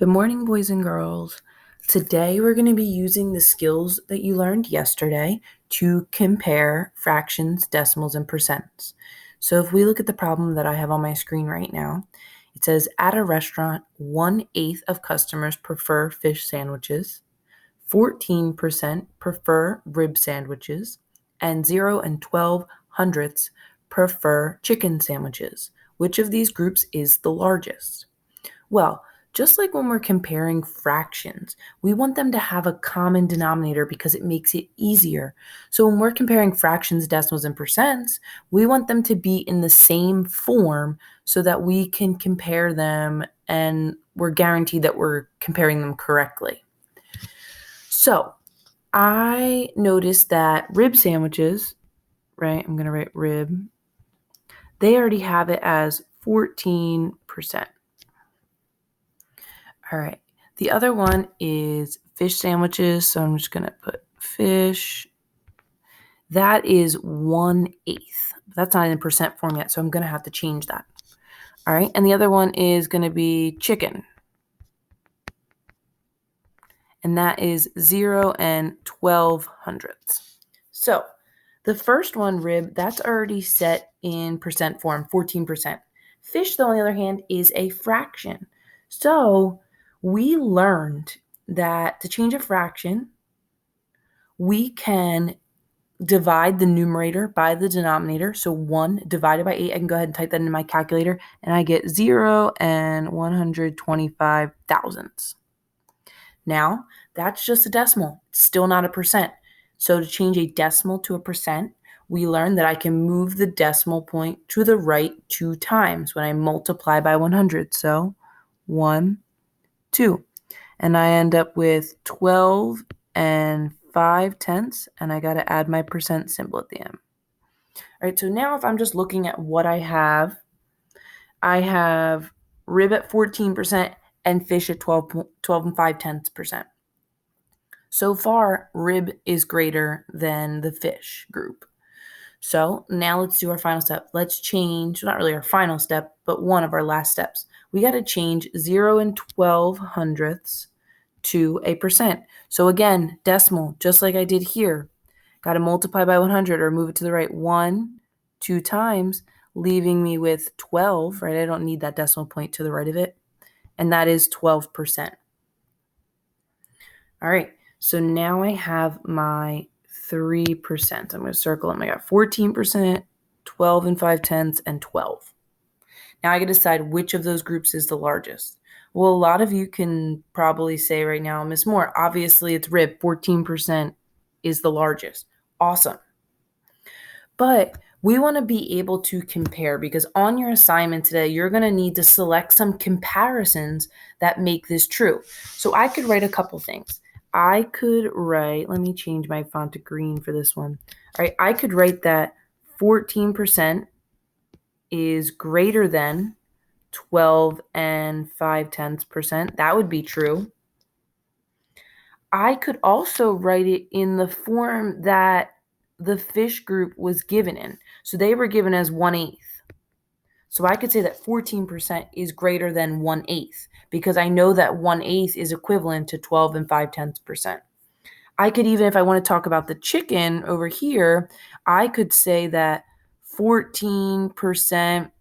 Good morning, boys and girls. Today we're going to be using the skills that you learned yesterday to compare fractions, decimals, and percents. So if we look at the problem that I have on my screen right now, it says at a restaurant, 1/8 of customers prefer fish sandwiches, 14% prefer rib sandwiches, and 0 and 12 hundredths prefer chicken sandwiches. Which of these groups is the largest? Well, just like when we're comparing fractions, we want them to have a common denominator because it makes it easier. So when we're comparing fractions, decimals, and percents, we want them to be in the same form so that we can compare them and we're guaranteed that we're comparing them correctly. So I noticed that rib sandwiches, right? I'm going to write rib. They already have it as 14%. All right. The other one is fish sandwiches. So I'm just going to put fish. That is 1/8. That's not in percent form yet, so I'm going to have to change that. All right. And the other one is going to be chicken. And that is 0 and 12 hundredths. So the first one, rib, that's already set in percent form, 14%. Fish, though, on the other hand, is a fraction. So we learned that to change a fraction, we can divide the numerator by the denominator. So 1 divided by 8, I can go ahead and type that into my calculator, and I get 0 and 125 thousandths. Now, that's just a decimal. It's still not a percent. So to change a decimal to a percent, we learned that I can move the decimal point to the right 2 times when I multiply by 100. So 1, 2. And I end up with 12 and 5/10, and I got to add my percent symbol at the end. All right, so now if I'm just looking at what I have rib at 14% and fish at 12 and 5/10%. So far, rib is greater than the fish group. So now let's do our final step. Let's change, not really our final step, but one of our last steps. We got to change 0 and 12 hundredths to a percent. So again, decimal, just like I did here. Got to multiply by 100 or move it to the right 2 times, leaving me with 12, right? I don't need that decimal point to the right of it. And that is 12%. All right, so now I have my 3%. I'm going to circle them. I got 14%, 12 and 5/10, and 12. Now I can decide which of those groups is the largest. Well, a lot of you can probably say right now, Miss Moore, obviously it's rib, 14% is the largest. Awesome. But we want to be able to compare because on your assignment today, you're going to need to select some comparisons that make this true. So I could write a couple things. I could write, let me change my font to green for this one. All right, I could write that 14% is greater than 12 and 5/10%. That would be true. I could also write it in the form that the fish group was given in. So they were given as 1/8. So I could say that 14% is greater than 1/8 because I know that 1/8 is equivalent to 12 and 5/10%. I could even, if I want to talk about the chicken over here, I could say that 14%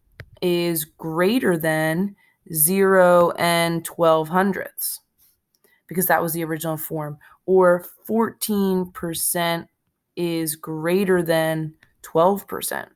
is greater than 0 and 12 hundredths because that was the original form. Or 14% is greater than 12%.